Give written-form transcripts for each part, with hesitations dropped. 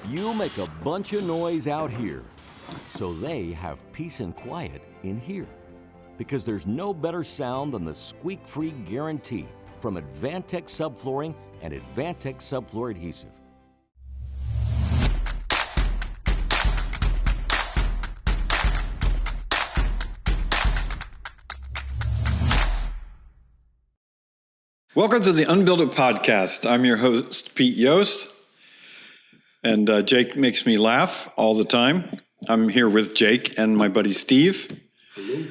You make a bunch of noise out here, so they have peace and quiet in here. Because there's no better sound than the squeak-free guarantee from Advantech Subflooring and Advantech Subfloor Adhesive. Welcome to the UnBuild It Podcast. I'm your host, Pete Yost, and Jake makes me laugh all the time. I'm here with Jake and my buddy Steve. Hello.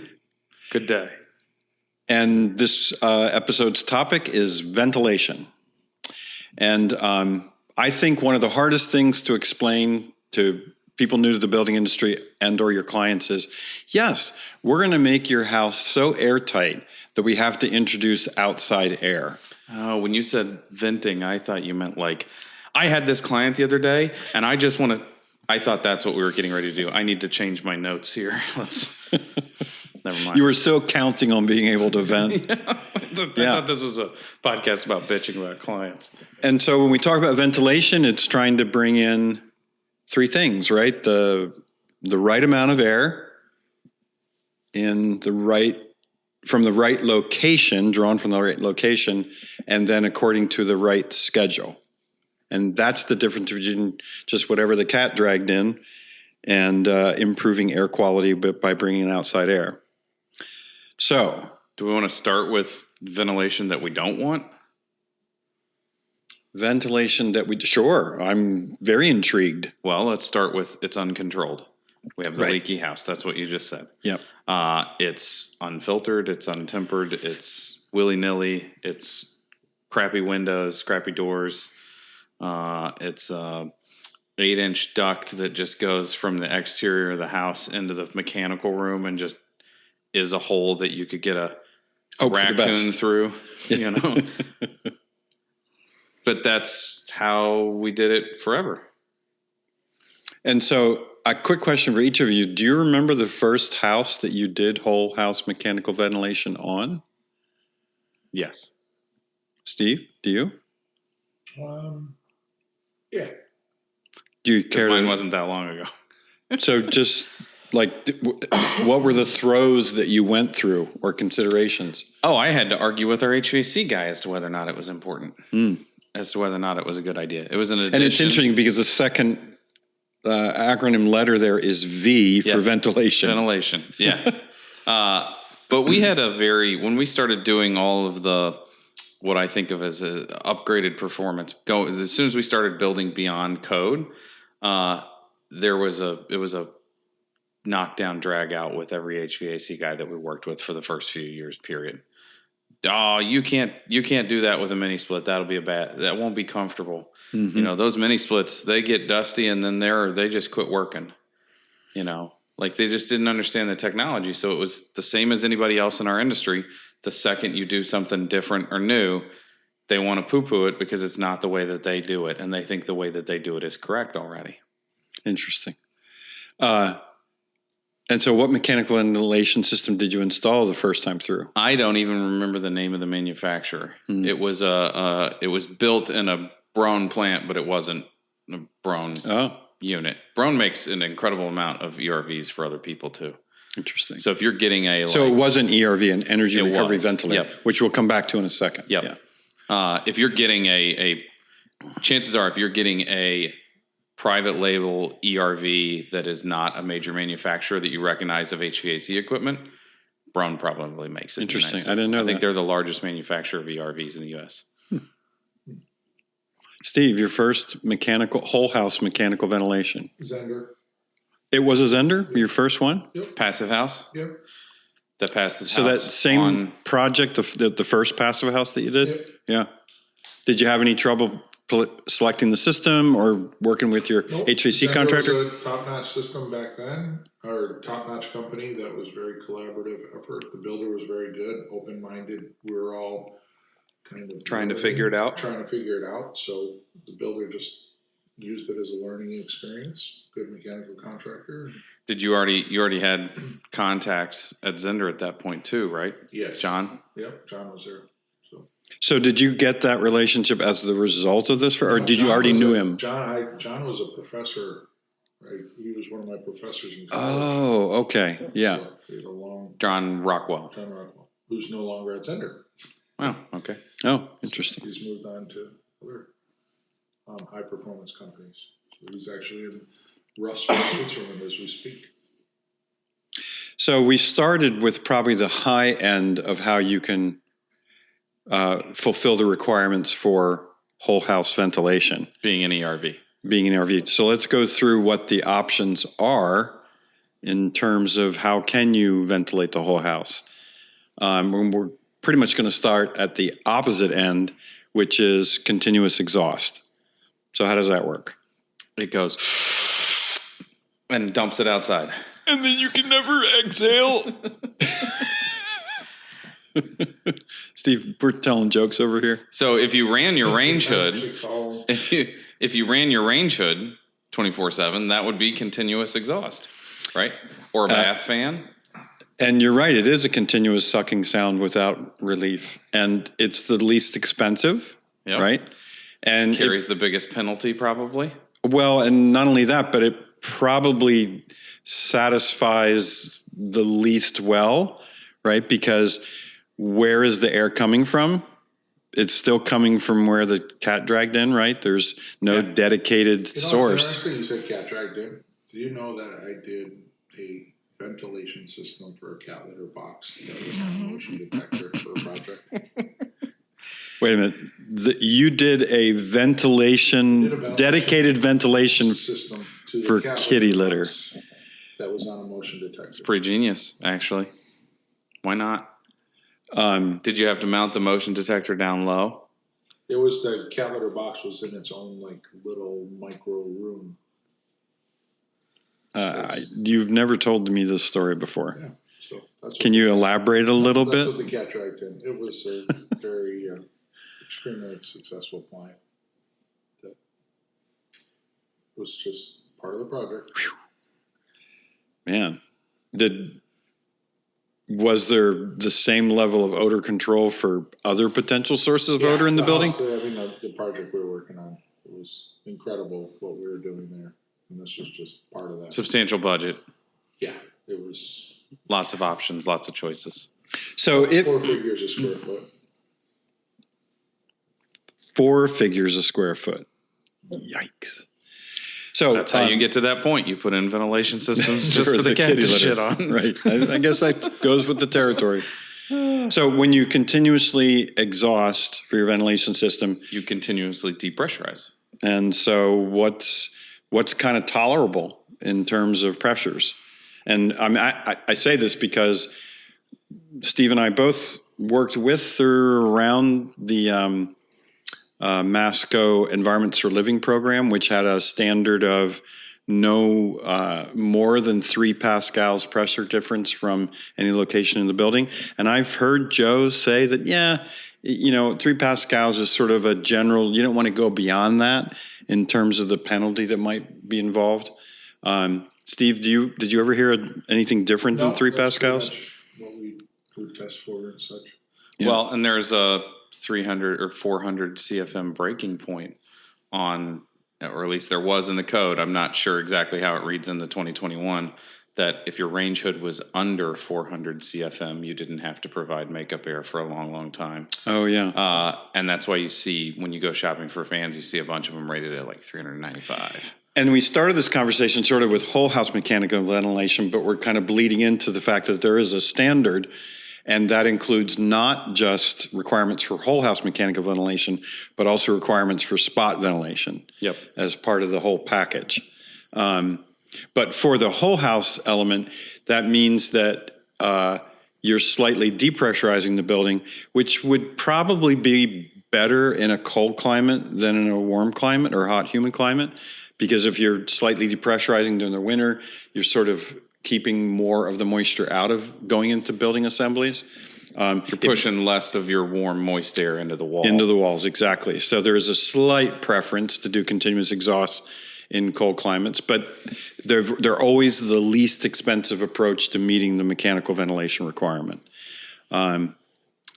Good day. And this episode's topic is ventilation. And I think one of the hardest things to explain to people new to the building industry and or your clients is, yes, we're going to make your house so airtight that we have to introduce outside air. Oh, when you said venting, I thought you meant like, I had this client the other day, and I thought that's what we were getting ready to do. I need to change my notes here. Never mind. You were so counting on being able to vent. I thought this was a podcast about bitching about clients. And so when we talk about ventilation, it's trying to bring in three things, right? The right amount of air from the right location, drawn from the right location, and then according to the right schedule. And that's the difference between just whatever the cat dragged in and improving air quality by bringing in outside air. So, Do we want to start with ventilation that we don't want? ventilation sure, I'm very intrigued. Well, let's start with it's uncontrolled. We have the Right. leaky house. That's what you just said. Yep. It's unfiltered. It's untempered. It's willy-nilly. It's crappy windows, crappy doors. It's a 8-inch duct that just goes from the exterior of the house into the mechanical room and just is a hole that you could get a Hope for the raccoon best. through, you know. But that's how we did it forever. And so a quick question for each of you. Do you remember the first house that you did whole house mechanical ventilation on? Yes. Steve, do you? Yeah. Do you care Mine to? wasn't that long ago. So just like, what were the throws that you went through or considerations? Oh, I had to argue with our HVAC guy as to whether or not it was important, as to whether or not it was a good idea. It was an addition. And it's interesting because the second acronym letter there is V for ventilation. Ventilation, yeah. But we had when we started doing all of what I think of as a upgraded performance, as soon as we started building beyond code, it was a knockdown drag out with every HVAC guy that we worked with for the first few years, period. Oh, you can't do that with a mini split. That won't be comfortable. Mm-hmm. You know, those mini splits, they get dusty and then they just quit working, you know, like they just didn't understand the technology. So it was the same as anybody else in our industry. The second you do something different or new, they want to poo-poo it because it's not the way that they do it. And they think the way that they do it is correct already. Interesting. And so what mechanical ventilation system did you install the first time through? I don't even remember the name of the manufacturer. It was it was built in a Braun plant, but it wasn't a Braun unit. Braun makes an incredible amount of ERVs for other people too. Interesting. So if you're getting So it wasn't ERV, an energy recovery was. ventilator, Yep. which we'll come back to in a second. Yep. Yeah. If you're getting chances are if you're getting a private label ERV that is not a major manufacturer that you recognize of HVAC equipment, Braun probably makes it. Interesting. I didn't know that. I think they're the largest manufacturer of ERVs in the U.S. Steve, your first whole house mechanical ventilation. Zender. It was a Zender, your first one? Passive house? Yep. That passes So that house same on, project, the first passive house that you did? Yep. Yeah. Did you have any trouble selecting the system or working with your Nope. HVAC Zender contractor? was a top-notch system back then, or top-notch company that was very collaborative effort. The builder was very good, open-minded. We were all kind of Trying to learning, figure it out. Trying to figure it out. So the builder just used it as a learning experience. Good mechanical contractor. did you already had contacts at Zender at that point too, right? Yes. John? Yep. John was there. So So did you get that relationship as the result of this, or did you already knew him? John was a professor, right? He was one of my professors in college. Oh, okay. Yeah. He had a long, John Rockwell. who's no longer at Zender. Wow. Okay. Oh, interesting. He's moved on to other high performance companies. So he's actually in Russell, Switzerland as we speak. So we started with probably the high end of how you can fulfill the requirements for whole house ventilation. Being an ERV. So let's go through what the options are in terms of how can you ventilate the whole house. We're pretty much going to start at the opposite end, which is continuous exhaust. So how does that work? It goes and dumps it outside. And then you can never exhale. Steve, we're telling jokes over here. So if you ran your range hood, if you ran your range hood 24/7, that would be continuous exhaust, right? Or a bath fan. And you're right, it is a continuous sucking sound without relief. And it's the least expensive, right? And carries the biggest penalty probably. Well, and not only that, but it probably satisfies the least well, right? Because where is the air coming from? It's still coming from where the cat dragged in, right? There's no dedicated source. Honestly, you said cat dragged in. Do you know that I did a ventilation system for a cat litter box that was on a motion detector for a project? Wait a minute. You did a dedicated ventilation system to the for cat kitty litter. box that was on a motion detector. It's pretty genius, actually. Why not? Did you have to mount the motion detector down low? It was the cat litter box was in its own like little micro room. You've never told me this story before. Yeah. So Can you elaborate a little bit? That's what the cat dragged in. It was a very extremely successful client. That was just part of the project. Man, was there the same level of odor control for other potential sources of odor in the building? The project we were working on, it was incredible what we were doing there. And this was just part of that. Substantial budget. Yeah, it was. Lots of options, lots of choices. So 4 figures a square foot. 4 figures a square foot. Yikes. So that's how you get to that point. You put in ventilation systems just for the cat to shit on. Right. I guess that goes with the territory. So when you continuously exhaust for your ventilation system, you continuously depressurize. And so what's kind of tolerable in terms of pressures? And I say this because Steve and I both worked with or around the Masco Environments for Living program, which had a standard of no more than 3 pascals pressure difference from any location in the building. And I've heard Joe say that, 3 pascals is sort of a general, you don't want to go beyond that in terms of the penalty that might be involved. Steve, did you ever hear anything different than 3 pascals? What we would test for and such. Yeah. Well, and there's a 300 or 400 CFM breaking point on, or at least there was in the code. I'm not sure exactly how it reads in the 2021, that if your range hood was under 400 CFM, you didn't have to provide makeup air for a long, long time. Oh, yeah. And that's why you see, when you go shopping for fans, you see a bunch of them rated at like 395. And we started this conversation sort of with whole house mechanical ventilation, but we're kind of bleeding into the fact that there is a standard, and that includes not just requirements for whole house mechanical ventilation, but also requirements for spot ventilation. Yep. As part of the whole package. But for the whole house element, that means that you're slightly depressurizing the building, which would probably be better in a cold climate than in a warm climate or hot, humid climate. Because if you're slightly depressurizing during the winter, you're sort of keeping more of the moisture out of going into building assemblies. You're pushing less of your warm, moist air into the wall. Into the walls, exactly. So there is a slight preference to do continuous exhaust in cold climates, but they're always the least expensive approach to meeting the mechanical ventilation requirement.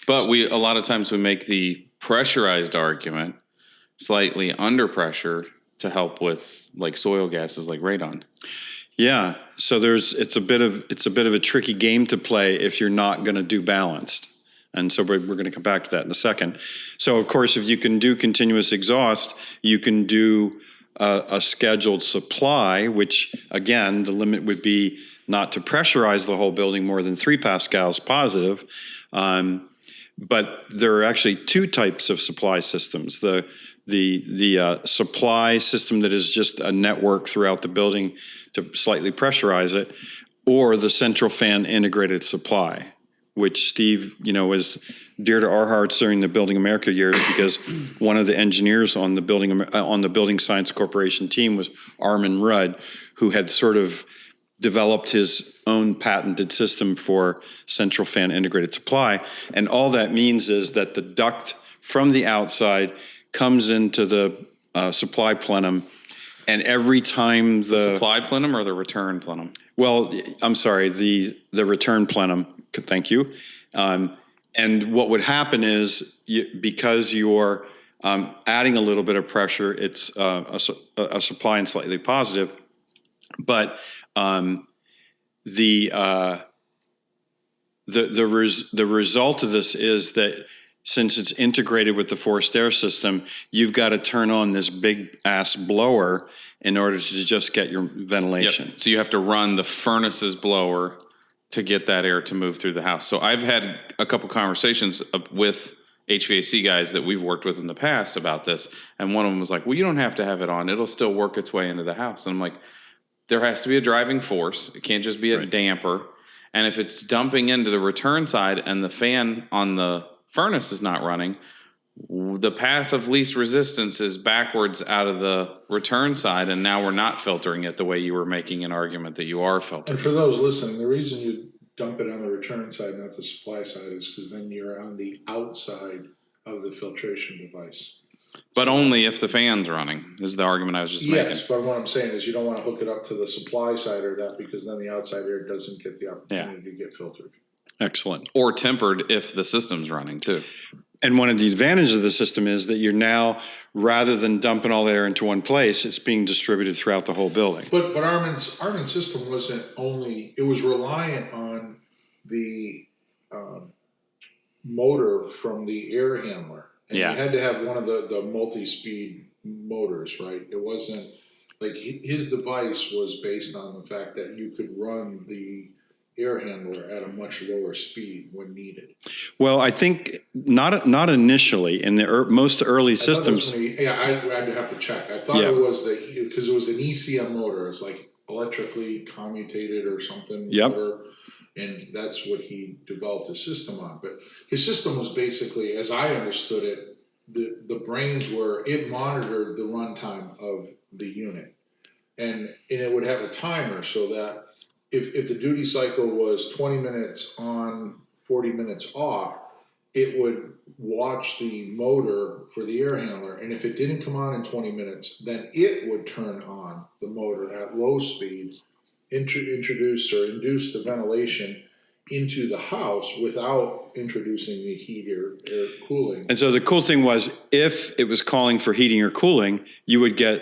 But a lot of times we make the pressurized argument slightly under pressure to help with like soil gases like radon. Yeah. So it's a bit of a tricky game to play if you're not going to do balanced. And so we're going to come back to that in a second. So of course, if you can do continuous exhaust, you can do a scheduled supply, which again, the limit would be not to pressurize the whole building more than 3 pascals positive. But there are actually 2 types of supply systems. The supply system that is just a network throughout the building to slightly pressurize it, or the central fan integrated supply, which Steve, was dear to our hearts during the Building America years, because one of the engineers on the Building Science Corporation team was Armin Rudd, who had sort of developed his own patented system for central fan integrated supply. And all that means is that the duct from the outside comes into the supply plenum, and every time the supply plenum or the return plenum? Well, I'm sorry, the return plenum. Thank you. And what would happen is because you're adding a little bit of pressure, it's a supply and slightly positive, but the result of this is that since it's integrated with the forced air system, you've got to turn on this big ass blower in order to just get your ventilation. Yep. So you have to run the furnace's blower to get that air to move through the house. So I've had a couple conversations with HVAC guys that we've worked with in the past about this. And one of them was like, well, you don't have to have it on. It'll still work its way into the house. And I'm like, there has to be a driving force. It can't just be a damper. And if it's dumping into the return side and the fan on the furnace is not running, the path of least resistance is backwards out of the return side, and now we're not filtering it the way you were making an argument that you are filtering. And for those listening, the reason you dump it on the return side, not the supply side, is because then you're on the outside of the filtration device. But only if the fan's running, is the argument I was just making. Yes, but what I'm saying is you don't want to hook it up to the supply side or that, because then the outside air doesn't get the opportunity to get filtered. Excellent. Or tempered if the system's running too. And one of the advantages of the system is that you're now, rather than dumping all the air into one place, it's being distributed throughout the whole building. But Armin's system wasn't only, it was reliant on the motor from the air handler. And you had to have one of the multi-speed motors, right? It wasn't, like, his device was based on the fact that you could run the air handler at a much lower speed when needed. Well, I think not initially. In the most early systems. I'd have to check. I thought it was because it was an ECM motor. It's like electrically commutated or something. Yep. Motor, and that's what he developed his system on. But his system was basically, as I understood it, the brains were, it monitored the runtime of the unit, and it would have a timer so that if the duty cycle was 20 minutes on, 40 minutes off, it would watch the motor for the air handler. And if it didn't come on in 20 minutes, then it would turn on the motor at low speed, introduce or induce the ventilation into the house without introducing the heat or air cooling. And so the cool thing was, if it was calling for heating or cooling, you would get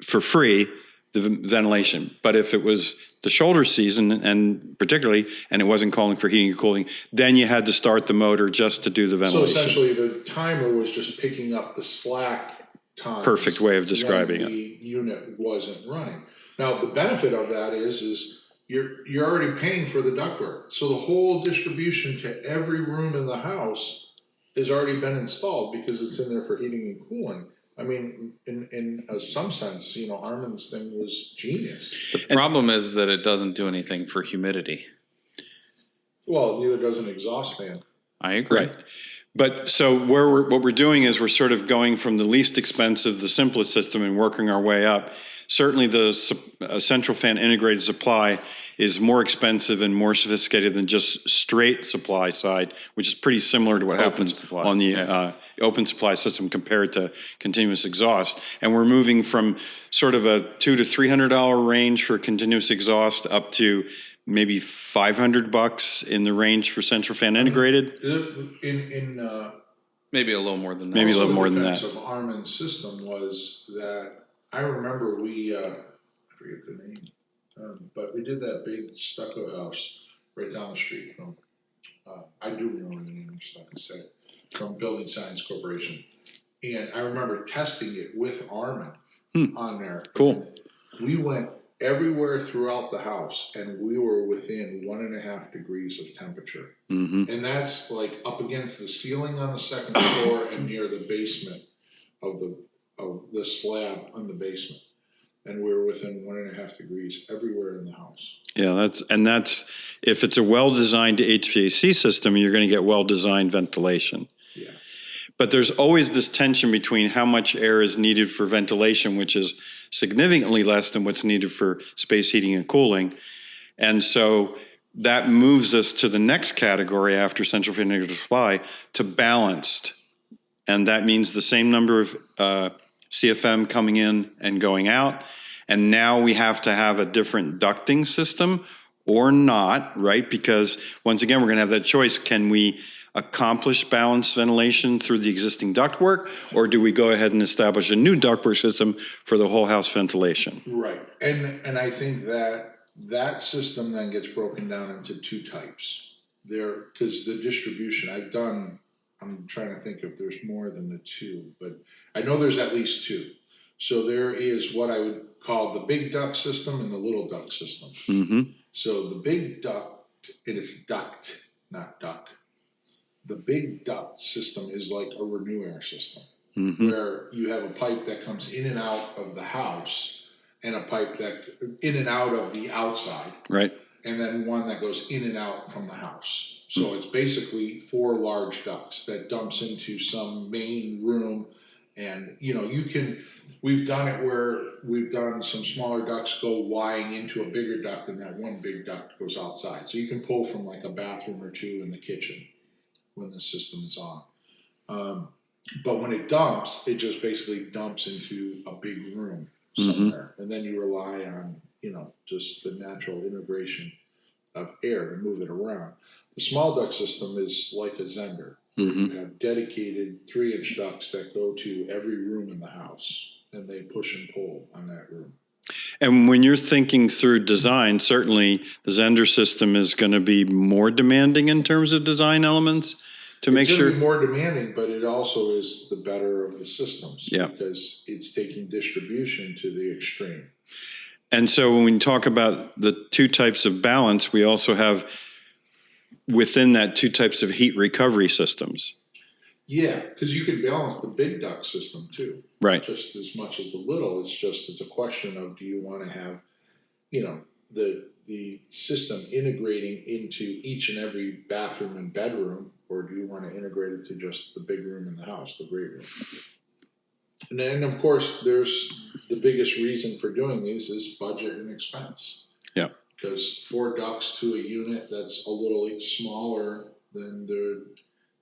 for free the ventilation. But if it was the shoulder season, and particularly, and it wasn't calling for heating or cooling, then you had to start the motor just to do the ventilation. So essentially the timer was just picking up the slack time. Perfect way of describing it. The unit wasn't running. Now the benefit of that is you're already paying for the ductwork. So the whole distribution to every room in the house has already been installed because it's in there for heating and cooling. I mean, in some sense, Armin's thing was genius. The problem is that it doesn't do anything for humidity. Well, neither does an exhaust fan. I agree. Right. But so what we're doing is we're sort of going from the least expensive, the simplest system, and working our way up. Certainly the central fan integrated supply is more expensive and more sophisticated than just straight supply side, which is pretty similar to what happens on the open supply system compared to continuous exhaust. And we're moving from sort of a $200 to $300 range for continuous exhaust up to maybe $500 in the range for central fan integrated. Maybe a little more than that. Maybe a little more the than defense that. of Armin's system was that I remember we, I forget the name, but we did that big stucco house right down the street from, I do remember the name, I'm just not gonna say it, from Building Science Corporation. And I remember testing it with Armin on there. Cool. We went everywhere throughout the house and we were within 1.5 degrees of temperature. Mm-hmm. And that's like up against the ceiling on the second floor and near the basement of the slab on the basement. And we were within 1.5 degrees everywhere in the house. Yeah, that's if it's a well-designed HVAC system, you're going to get well-designed ventilation. Yeah. But there's always this tension between how much air is needed for ventilation, which is significantly less than what's needed for space heating and cooling. And so that moves us to the next category after central fan integrated supply, to balanced. And that means the same number of CFM coming in and going out. And now we have to have a different ducting system or not, right? Because once again, we're going to have that choice. Can we accomplish balanced ventilation through the existing ductwork, or do we go ahead and establish a new ductwork system for the whole house ventilation? Right. And I think that system then gets broken down into two types. Because the distribution I'm trying to think if there's more than the two, but I know there's at least two. So there is what I would call the big duct system and the little duct system. Mm-hmm. So the big duct, and it's duct, not duct. The big duct system is like a renew air system, where you have a pipe that comes in and out of the house and a pipe that in and out of the outside. Right. And then one that goes in and out from the house. So it's basically 4 large ducts that dumps into some main room. And, we've done it where we've done some smaller ducts go wying into a bigger duct, and that one big duct goes outside. So you can pull from like a bathroom or two in the kitchen when the system is on. But when it dumps, it just basically dumps into a big room somewhere. And then you rely on, just the natural integration of air to move it around. The small duct system is like a Zender. You have dedicated 3-inch ducts that go to every room in the house, and they push and pull on that room. And when you're thinking through design, certainly the Zender system is going to be more demanding in terms of design elements to make sure. It's going to be more demanding, but it also is the better of the systems. Yeah. Because it's taking distribution to the extreme. And so when we talk about the two types of balance, we also have within that 2 types of heat recovery systems. Yeah, because you can balance the big duct system too. Right. Just as much as the little. It's a question of, do you want to have, the system integrating into each and every bathroom and bedroom, or do you want to integrate it to just the big room in the house, the great room? And then, of course, there's the biggest reason for doing these is budget and expense. Yeah. Because 4 ducts to a unit that's a little smaller than the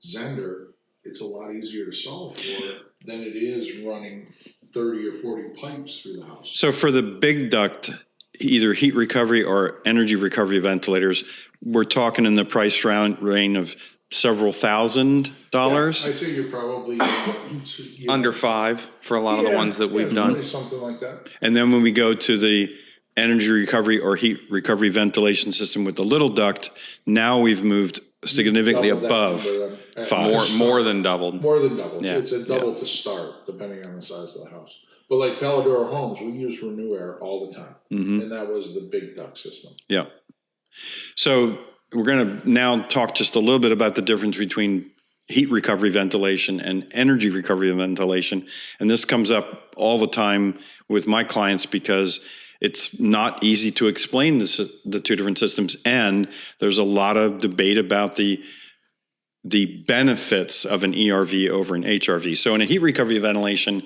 Zender, it's a lot easier to solve for than it is running 30 or 40 pipes through the house. So for the big duct, either heat recovery or energy recovery ventilators, we're talking in the price range of several $1,000s. Yeah, I say you're probably under $5 for a lot of the ones that we've done. Something like that. And then when we go to the energy recovery or heat recovery ventilation system with the little duct, now we've moved significantly above 5. More than doubled. More than doubled. Yeah. It's a double to start, depending on the size of the house. But like Palladora Homes, we use Renew Air all the time. And that was the big duct system. Yeah. So we're going to now talk just a little bit about the difference between heat recovery ventilation and energy recovery ventilation. And this comes up all the time with my clients because it's not easy to explain the 2 different systems. And there's a lot of debate about the benefits of an ERV over an HRV. So in a heat recovery ventilation,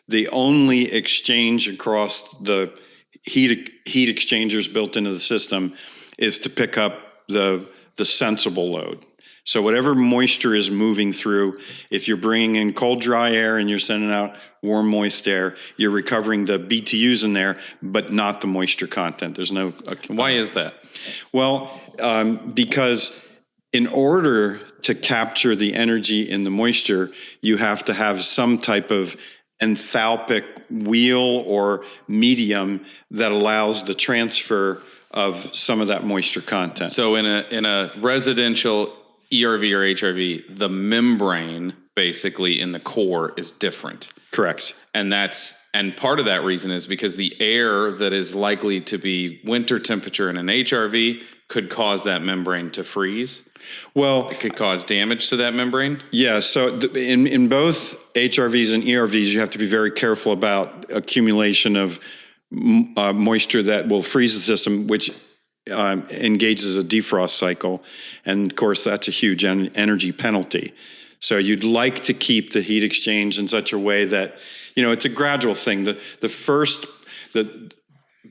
the only exchange across the heat exchangers built into the system is to pick up the sensible load. So whatever moisture is moving through, if you're bringing in cold, dry air and you're sending out warm, moist air, you're recovering the BTUs in there, but not the moisture content. There's no... Why is that? Well, because in order to capture the energy in the moisture, you have to have some type of enthalpic wheel or medium that allows the transfer of some of that moisture content. So in a residential ERV or HRV, the membrane basically in the core is different. Correct. And part of that reason is because the air that is likely to be winter temperature in an HRV could cause that membrane to freeze. Well, It could cause damage to that membrane. yeah. So in both HRVs and ERVs, you have to be very careful about accumulation of moisture that will freeze the system, which engages a defrost cycle. And of course, that's a huge energy penalty. So you'd like to keep the heat exchange in such a way that, it's a gradual thing.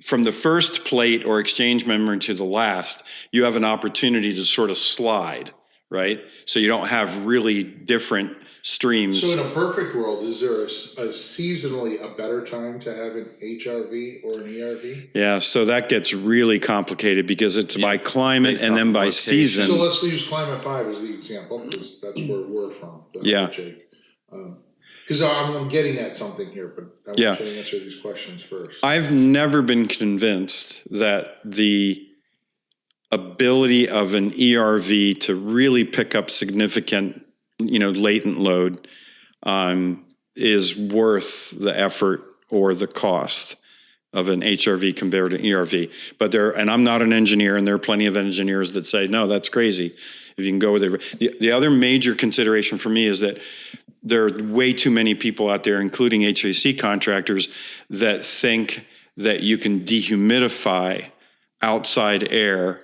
From the first plate or exchange membrane to the last, you have an opportunity to sort of slide, right? So you don't have really different streams. So in a perfect world, is there a seasonally a better time to have an HRV or an ERV? Yeah, so that gets really complicated because it's by climate and then by season. So let's use Climate 5 as the example, because that's where we're from. Yeah. Because I'm getting at something here, but I want you to answer these questions first. I've never been convinced that the ability of an ERV to really pick up significant, latent load is worth the effort or the cost of an HRV compared to an ERV. But and I'm not an engineer, and there are plenty of engineers that say, no, that's crazy if you can go with it. The other major consideration for me is that there are way too many people out there, including HVAC contractors, that think that you can dehumidify outside air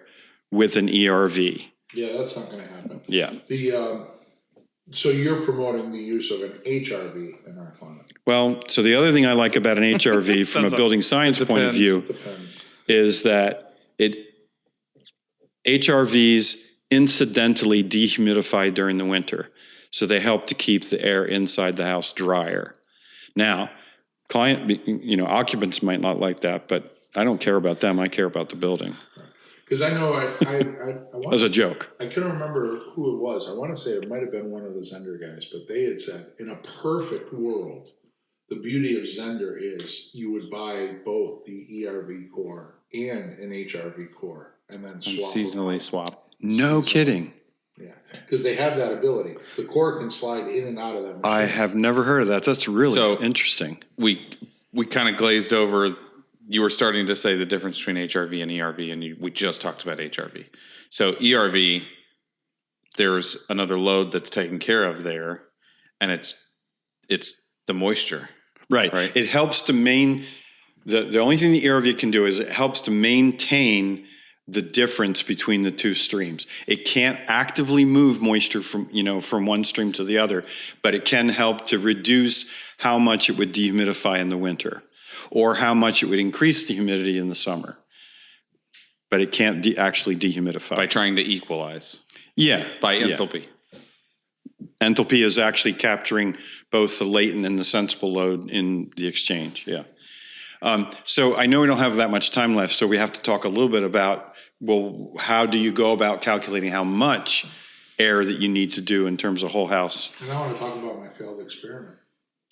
with an ERV. Yeah, that's not going to happen. Yeah. So you're promoting the use of an HRV in our climate. Well, so the other thing I like about an HRV from a building science point of view is that HRVs incidentally dehumidify during the winter. So they help to keep the air inside the house drier. Now, occupants might not like that, but I don't care about them. I care about the building. Because I know as a joke. I couldn't remember who it was. I want to say it might have been one of the Zender guys, but they had said, in a perfect world, the beauty of Zender is you would buy both the ERV core and an HRV core and then seasonally swap. No kidding. Yeah, because they have that ability. The core can slide in and out of them. I have never heard of that. That's really interesting. We kind of glazed over. You were starting to say the difference between HRV and ERV, and we just talked about HRV. So ERV, there's another load that's taken care of there, and it's the moisture. Right. It helps to the only thing the ERV can do is it helps to maintain the difference between the two streams. It can't actively move moisture from one stream to the other, but it can help to reduce how much it would dehumidify in the winter or how much it would increase the humidity in the summer. But it can't actually dehumidify. By trying to equalize. Yeah. By enthalpy. Yeah. Enthalpy is actually capturing both the latent and the sensible load in the exchange. Yeah. So I know we don't have that much time left, so we have to talk a little bit about, well, how do you go about calculating how much air that you need to do in terms of whole house? And I want to talk about my failed experiment.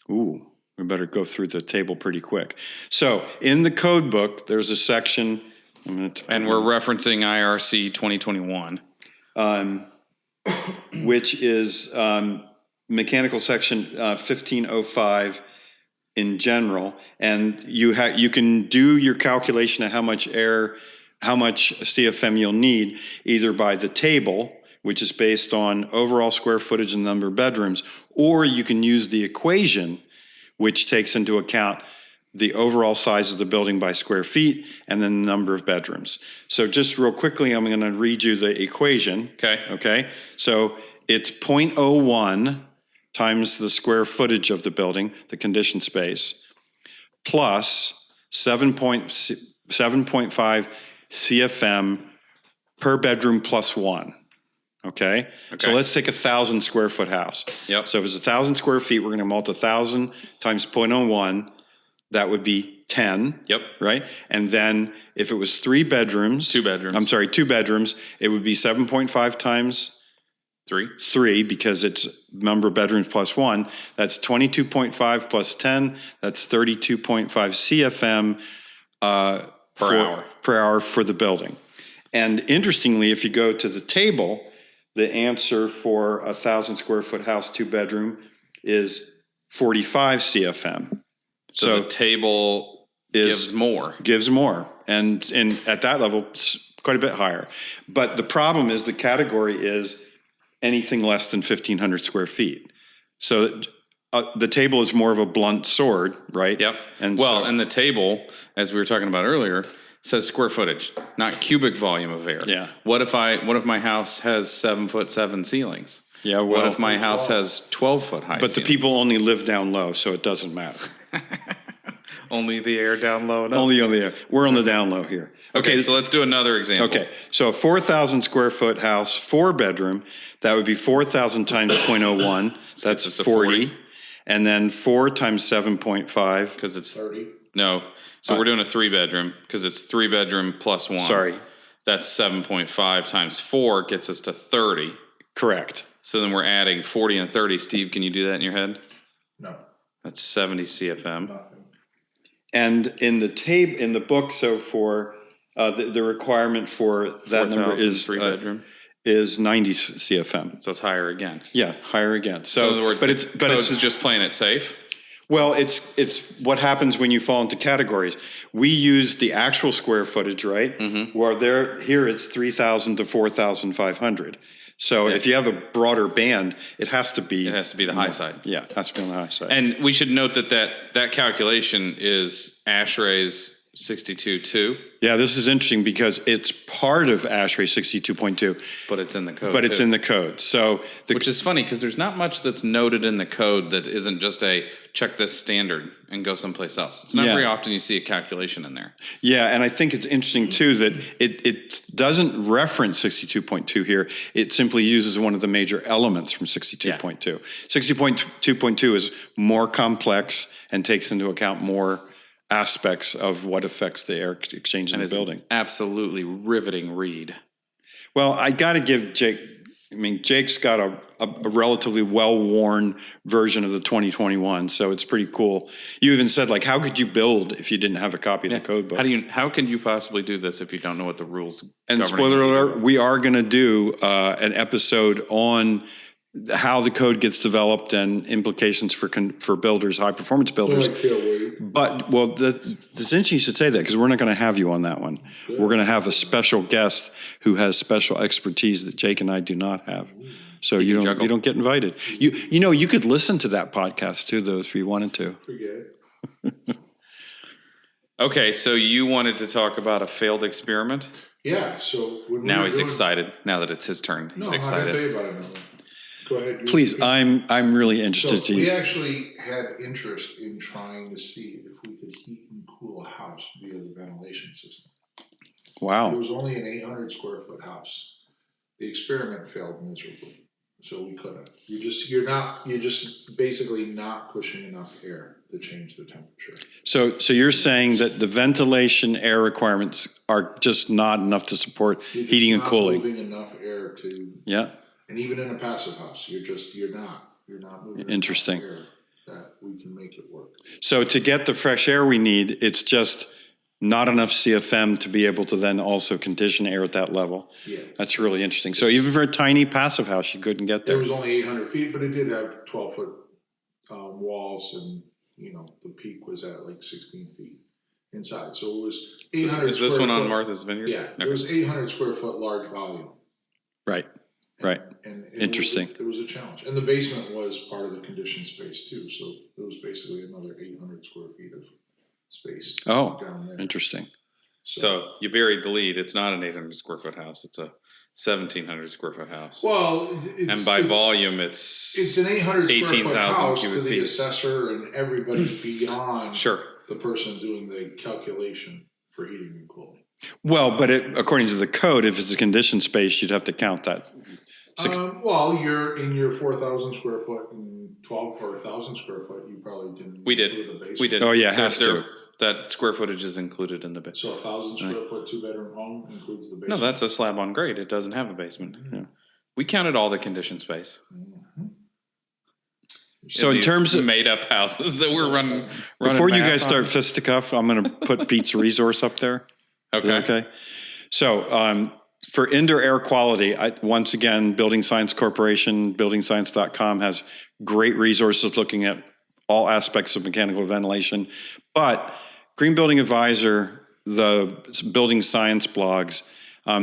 Ooh, we better go through the table pretty quick. So in the code book, there's a section. And we're referencing IRC 2021. Which is mechanical section 1505 in general. And you can do your calculation of how much CFM you'll need either by the table, which is based on overall square footage and number of bedrooms, or you can use the equation, which takes into account the overall size of the building by square feet and then the number of bedrooms. So just real quickly, I'm going to read you the equation. Okay. So it's 0.01 times the square footage of the building, the conditioned space, plus 7.5 CFM per bedroom plus 1. Okay. So let's take 1,000 square foot house. Yep. So if it's 1,000 square feet, we're going to multiply 1,000 times 0.01. That would be 10. Yep. Right. And then if it was 2 bedrooms, it would be 7.5 times 3 because it's number of bedrooms plus 1. That's 22.5 plus 10. That's 32.5 CFM per hour for the building. And interestingly, if you go to the table, the answer for 1,000 square foot house, 2 bedroom is 45 CFM. So the table gives more. And at that level, it's quite a bit higher. But the problem is the category is anything less than 1,500 square feet. So the table is more of a blunt sword, right? Yep. And the table, as we were talking about earlier, says square footage, not cubic volume of air. Yeah. What if my house has 7'7" ceilings? Yeah. Well, what if my house has 12-foot high? But the people only live down low, so it doesn't matter. Only the air down low enough? Only on the air. We're on the down low here. Okay, so let's do another example. Okay, so a 4,000 square foot house, 4 bedroom, that would be 4,000 times 0.01. That's 40. And then 4 times 7.5. Because it's 30. No. So we're doing a 3 bedroom because it's 3 bedroom plus 1. Sorry. That's 7.5 times 4 gets us to 30. Correct. So then we're adding 40 and 30. Steve, can you do that in your head? No. That's 70 CFM. Nothing. And in the book, so for the requirement for that number is 3 bedroom. Is 90 CFM. So it's higher again. Yeah, higher again. So, in other words, it's just playing it safe. Well, it's what happens when you fall into categories. We use the actual square footage, right? Mm-hmm. Where here it's 3,000 to 4,500. So if you have a broader band, it has to be the high side. Yeah, it has to be on the high side. And we should note that calculation is ASHRAE's 62.2. Yeah, this is interesting because it's part of ASHRAE 62.2. But it's in the code. But it's in the code. So which is funny because there's not much that's noted in the code that isn't just a check this standard and go someplace else. It's not very often you see a calculation in there. Yeah, and I think it's interesting too that it doesn't reference 62.2 here. It simply uses one of the major elements from 62.2. Yeah. 60.2.2 is more complex and takes into account more aspects of what affects the air exchange in the building. Absolutely riveting read. Well, I got to give Jake. I mean, Jake's got a relatively well-worn version of the 2021, so it's pretty cool. You even said, like, how could you build if you didn't have a copy of the code book? How can you possibly do this if you don't know what the rules? And spoiler alert, we are going to do an episode on how the code gets developed and implications for builders, high performance builders. I can't wait. But it's interesting you should say that because we're not going to have you on that one. Good. We're going to have a special guest who has special expertise that Jake and I do not have. So you don't get invited. You could listen to that podcast too, though, if you wanted to. Forget it. Okay, so you wanted to talk about a failed experiment? Yeah. So now he's excited. Now that it's his turn, he's excited. I'm going to tell you about it. Go ahead. Please, I'm really interested. So we actually had interest in trying to see if we could heat and cool a house via the ventilation system. Wow. It was only an 800 square foot house. The experiment failed miserably, so we couldn't. You're just basically not pushing enough air to change the temperature. So you're saying that the ventilation air requirements are just not enough to support heating and cooling. Moving enough air to. Yeah. And even in a passive house, you're not moving Interesting. enough air that we can make it work. So to get the fresh air we need, it's just not enough CFM to be able to then also condition air at that level. Yeah. That's really interesting. So even for a tiny passive house, you couldn't get there. It was only 800 feet, but it did have 12-foot walls, and the peak was at like 16 feet inside. So it was 800. Is this one on Martha's Vineyard? Yeah, it was 800 square foot large volume. Right. Right. And interesting. It was a challenge. And the basement was part of the conditioned space too. So it was basically another 800 square feet of space down there. Interesting. So you buried the lead. It's not an 800 square foot house. It's a 1,700 square foot house. Well, and by volume, it's an 800 square foot house to the feet. assessor and everybody beyond sure. the person doing the calculation for heating and cooling. Well, but according to the code, if it's a conditioned space, you'd have to count that Well, you're in your 4,000 square foot and 12 or 1,000 square foot. You probably didn't. We did. include the basement. We did. Oh, yeah, it has to. That square footage is included in the basement. So 1,000 square foot 2-bedroom home includes the No, basement. that's a slab on grade. It doesn't have a basement. Yeah. We counted all the conditioned space. So in These terms of made up houses that we're running before you math guys on. start fisticuff, I'm going to put Pete's resource up there. Is Okay. that okay. So for indoor air quality, once again, Building Science Corporation, buildingscience.com has great resources looking at all aspects of mechanical ventilation. But Green Building Advisor, the building science blogs,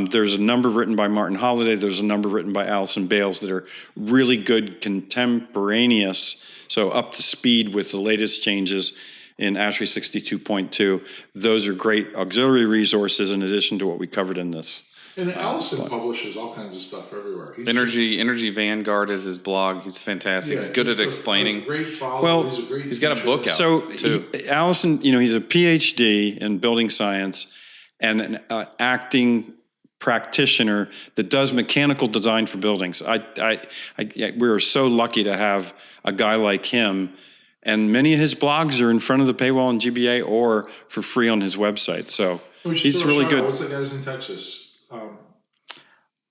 there's a number written by Martin Holliday. There's a number written by Allison Bales that are really good contemporaneous, so up to speed with the latest changes in ASHRAE 62.2. Those are great auxiliary resources in addition to what we covered in this. And Allison publishes all kinds of stuff everywhere. He's Energy Vanguard is his blog. He's fantastic. He's good at explaining. A great follower. Well, He's a great he's got a teacher. book out. So Allison, he's a PhD in building science and an acting practitioner that does mechanical design for buildings. We're so lucky to have a guy like him, and many of his blogs are in front of the paywall in GBA or for free on his website. So We should he's throw a really shout good. out. What's that guy's in Texas?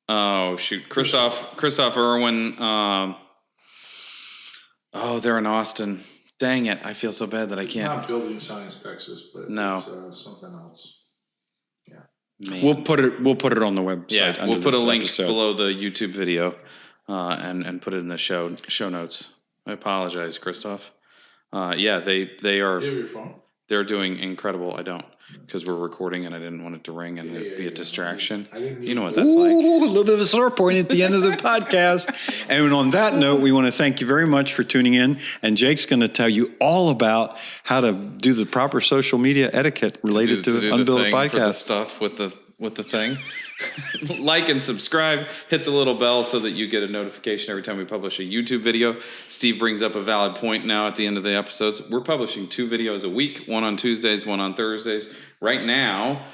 Oh shoot, Christoff, Irwin. They're in Austin. Dang it! I feel so bad that I It's can't. not Building Science Texas, but No. it's something else. Man. We'll put it on the website. Yeah, under we'll put a this link episode. below the YouTube video, and put it in the show notes. I apologize, Christoff. Yeah, they Do you are. have your phone? They're doing incredible. I don't, because we're recording and I didn't want it to ring and it'd be a distraction. I didn't You know what use- that's like. Ooh, a little bit of a sore point at the end of the podcast. And on that note, we want to thank you very much for tuning in. And Jake's going to tell you all about how to do the proper social media etiquette related to do the the UnBuild thing It for the Podcast. stuff with the thing. Like and subscribe, hit the little bell so that you get a notification every time we publish a YouTube video. Steve brings up a valid point now at the end of the episodes. We're publishing 2 videos a week, one on Tuesdays, one on Thursdays. Right now,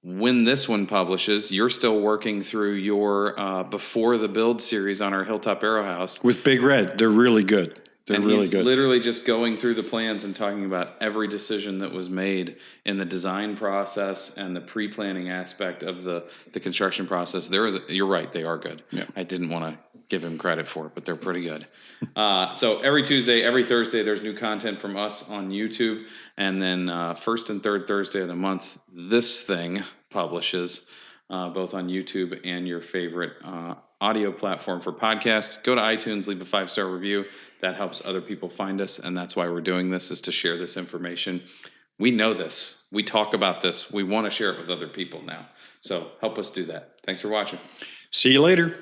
when this one publishes, you're still working through your Before the Build series on our Hilltop Arrow House. With Big Red. They're really good. They're And really he's good. literally just going through the plans and talking about every decision that was made in the design process and the pre-planning aspect of the construction process. You're right, they are good. Yeah. I didn't want to give him credit for it, but they're pretty good. So every Tuesday, every Thursday, there's new content from us on YouTube. And then first and third Thursday of the month, this thing publishes both on YouTube and your favorite audio platform for podcasts. Go to iTunes, leave a 5-star review. That helps other people find us, and that's why we're doing this, is to share this information. We know this. We talk about this. We want to share it with other people now. So help us do that. Thanks for watching. See you later.